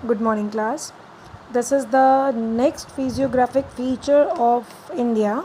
Good morning, class. This is the next physiographic feature of India.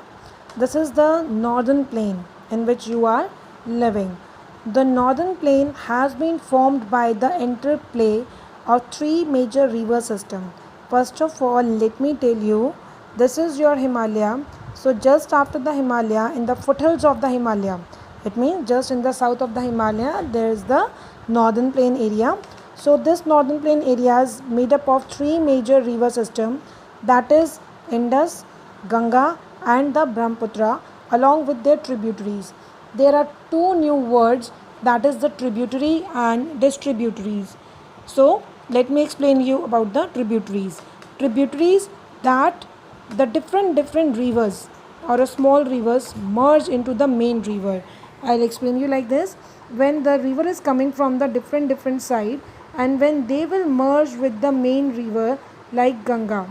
This is the northern plain in which you are living. The northern plain has been formed by the interplay of three major river systems. First of all, let me tell you, this is your Himalaya. So just after the Himalaya, in the foothills of the Himalaya, it means just in the south of the Himalaya, there is the northern plain area. So this northern plain area is made up of three major river systems, that is Indus, Ganga and the Brahmaputra along with their tributaries. There are two new words, that is the tributary and distributaries. So let me explain you about the tributaries. Tributaries that the different rivers or a small rivers merge into the main river. I'll explain you like this. When the river is coming from the different side and when they will merge with the main river like Ganga.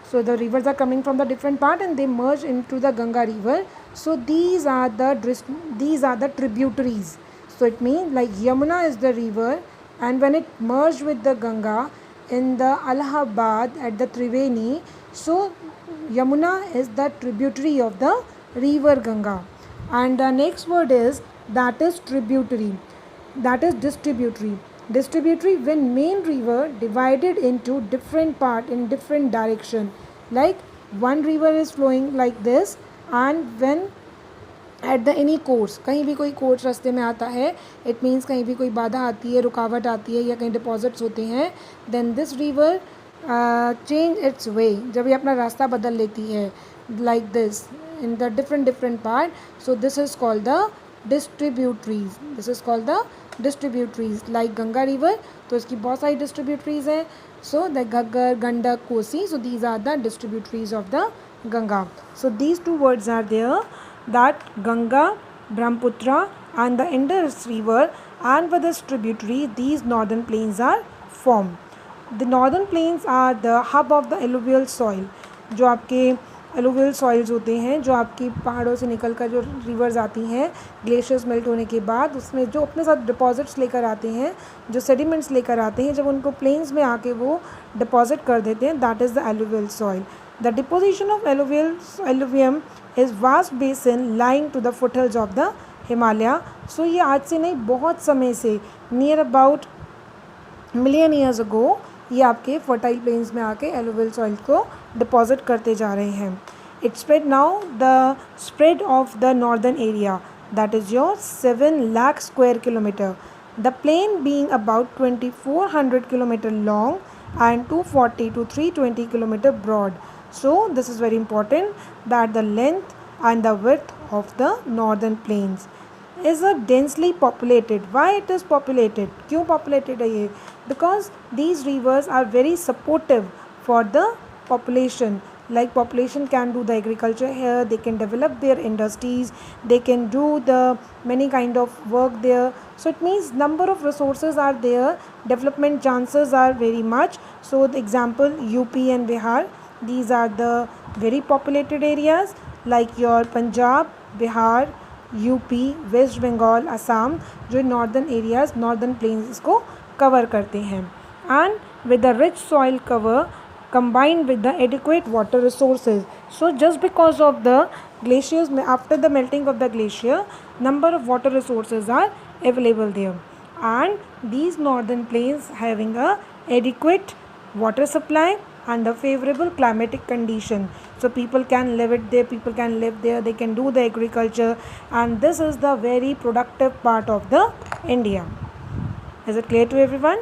So the rivers are coming from the different part and they merge into the Ganga river. So these are the tributaries. So it means like Yamuna is the river, and when it merged with the Ganga in the Allahabad at the Triveni, so Yamuna is the tributary of the river Ganga. And the next word is that is tributary, that is distributary. Distributary when main river divided into different part in different direction, like one river is flowing like this, and when at the any course कहीं भी कोई course रास्ते में आता है, it means कहीं भी कोई बाधा आती है, रुकावट आती है या कहीं डिपॉजिट्स होते हैं, then this river change its way, जब ये अपना रास्ता बदल लेती है like this in the different part. So this is called the distributaries. This is called the distributaries. Like Ganga river, तो इसकी बहुत सारी डिस्ट्रीब्यूटरीज हैं. So the Ghaggar, Gandak, Kosi, so these are the distributaries of the Ganga. So these two words are there, that Ganga, Brahmaputra and the Indus river and with its tributary, these northern plains are formed. The northern plains are the hub of the alluvial soil. जो आपके alluvial soils होते हैं, जो आपकी पहाड़ों से निकल कर जो rivers आती हैं ग्लेशियर्स मेल्ट होने के बाद, उसमें जो अपने साथ डिपॉजिट्स लेकर आते हैं, जो सेडिमेंट्स लेकर आते हैं, जब उनको प्लेन्स में आके वो डिपॉजिट कर देते हैं, that is the alluvial soil. The deposition of alluvium is vast basin lying to the foothills of the Himalaya. So ये आज से नहीं, बहुत समय से, near about million years ago, ये आपके fertile plains में आके alluvial soil को deposit करते जा रहे हैं. It spread now the spread of the northern area, that is your 7 lakh square kilometer. The plain being about 2400 kilometer long and 240 to 320 kilometer broad. So this is very important, that the length and the width of the northern plains is a densely populated. Why it is populated? क्यों populated है ये? Because these rivers are very supportive for the population. Like population can do the agriculture here, they can develop their industries, they can do the many kind of work there. So it means number of resources are there, development chances are very much. So the example UP and Bihar, these are the very populated areas like your Punjab, Bihar, UP, West Bengal, Assam, जो northern areas, northern plains को cover करते हैं. And with the rich soil cover combined with the adequate water resources. So just because of the glaciers, after the melting of the glacier, number of water resources are available there. And these northern plains having a adequate water supply and the favorable climatic condition, so people can live there, they can do the agriculture, and this is the very productive part of the India. Is it clear to everyone?